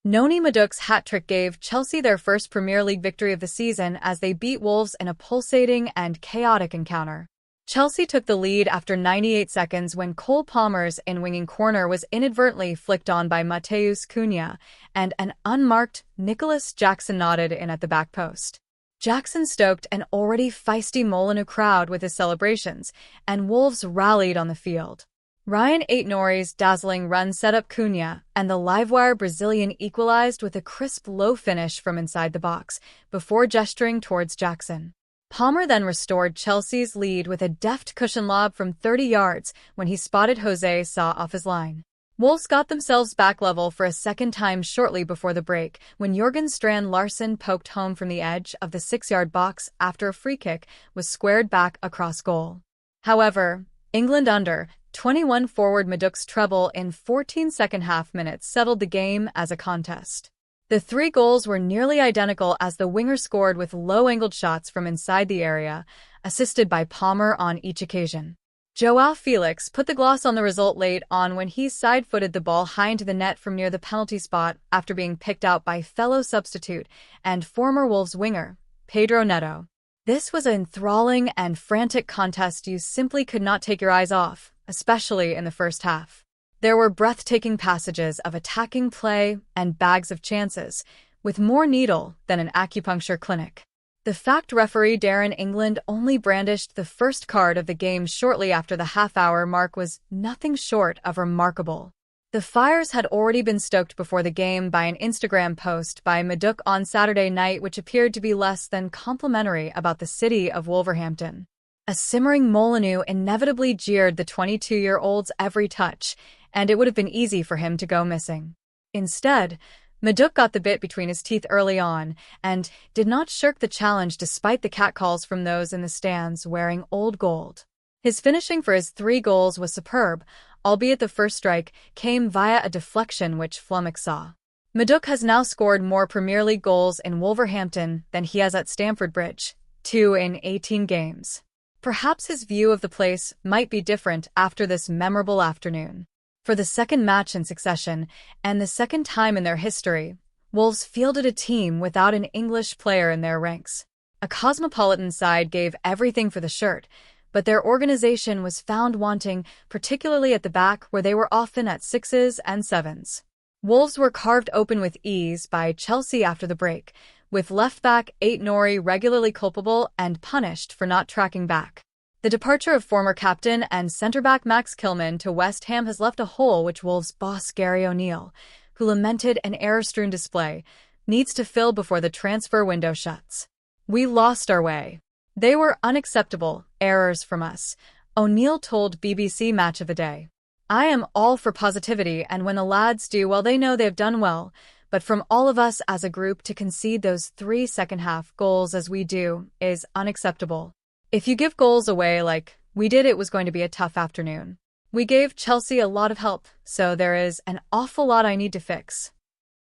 Noni Madueke's hat-trick gave Chelsea their first Premier League victory of the season as they beat Wolves in a pulsating and chaotic encounter. Chelsea took the lead after 98 seconds when Cole Palmer's in-winging corner was inadvertently flicked on by Matheus Cunha, and an unmarked Nicholas Jackson nodded in at the back post. Jackson stoked an already feisty Molineux crowd with his celebrations, and Wolves rallied on the field. Ryan Aït-Nouri's dazzling run set up Cunha, and the livewire Brazilian equalized with a crisp low finish from inside the box, before gesturing towards Jackson. Palmer then restored Chelsea's lead with a deft cushion lob from 30 yards when he spotted Jose Sa off his line. Wolves got themselves back level for a second time shortly before the break when Jurgen Strand Larsen poked home from the edge of the 6-yard box after a free kick was squared back across goal. However, England under 21 forward Madueke's treble in 14 second-half minutes settled the game as a contest. The 3 goals were nearly identical as the winger scored with low-angled shots from inside the area, assisted by Palmer on each occasion. Joao Felix put the gloss on the result late on when he side-footed the ball high into the net from near the penalty spot after being picked out by fellow substitute and former Wolves winger, Pedro Neto. This was an enthralling and frantic contest you simply could not take your eyes off, especially in the first half. There were breathtaking passages of attacking play and bags of chances, with more needle than an acupuncture clinic. The fact referee Darren England only brandished the first card of the game shortly after the half-hour mark was nothing short of remarkable. The fires had already been stoked before the game by an Instagram post by Madueke on Saturday night which appeared to be less than complimentary about the city of Wolverhampton. A simmering Molineux inevitably jeered the 22-year-old's every touch, and it would have been easy for him to go missing. Instead, Madueke got the bit between his teeth early on and did not shirk the challenge despite the catcalls from those in the stands wearing old gold. His finishing for his 3 goals was superb, albeit the first strike came via a deflection which flummoxed Sa. Madueke has now scored more Premier League goals in Wolverhampton than he has at Stamford Bridge, 2 in 18 games. Perhaps his view of the place might be different after this memorable afternoon. For the second match in succession, and the second time in their history, Wolves fielded a team without an English player in their ranks. A cosmopolitan side gave everything for the shirt, but their organization was found wanting, particularly at the back where they were often at 6s and 7s. Wolves were carved open with ease by Chelsea after the break, with left-back Aït-Nouri regularly culpable and punished for not tracking back. The departure of former captain and centre-back Max Kilman to West Ham has left a hole which Wolves boss Gary O'Neill, who lamented an error-strewn display, needs to fill before the transfer window shuts. "We lost our way. They were unacceptable errors from us," O'Neill told BBC Match of the Day. "I am all for positivity, and when the lads do well they know they have done well, but from all of us as a group to concede those 3 second-half goals as we do is unacceptable. If you give goals away like we did, it was going to be a tough afternoon. We gave Chelsea a lot of help, so there is an awful lot I need to fix."